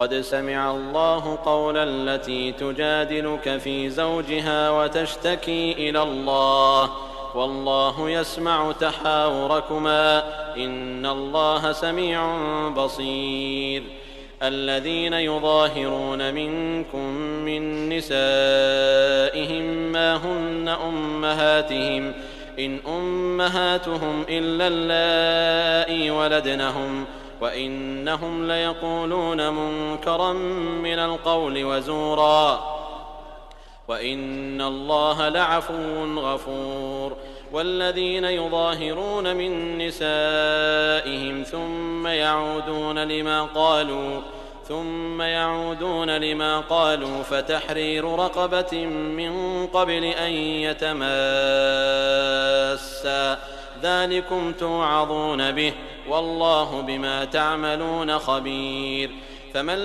قد سمع الله قول التي تجادلك في زوجها وتشتكي إلى الله والله يسمع تحاوركما إن الله سميع بصير. الذين يظاهرون منكم من نسائهم ما هن أمهاتهم إن أمهاتهم إلا اللائي ولدنهم وإنهم ليقولون منكرا من القول وزورا وإن الله لعفو غفور. والذين يظاهرون من نسائهم ثم يعودون لما قالوا فتحرير رقبة من قبل أن يتماسا ذلكم توعظون به والله بما تعملون خبير. فمن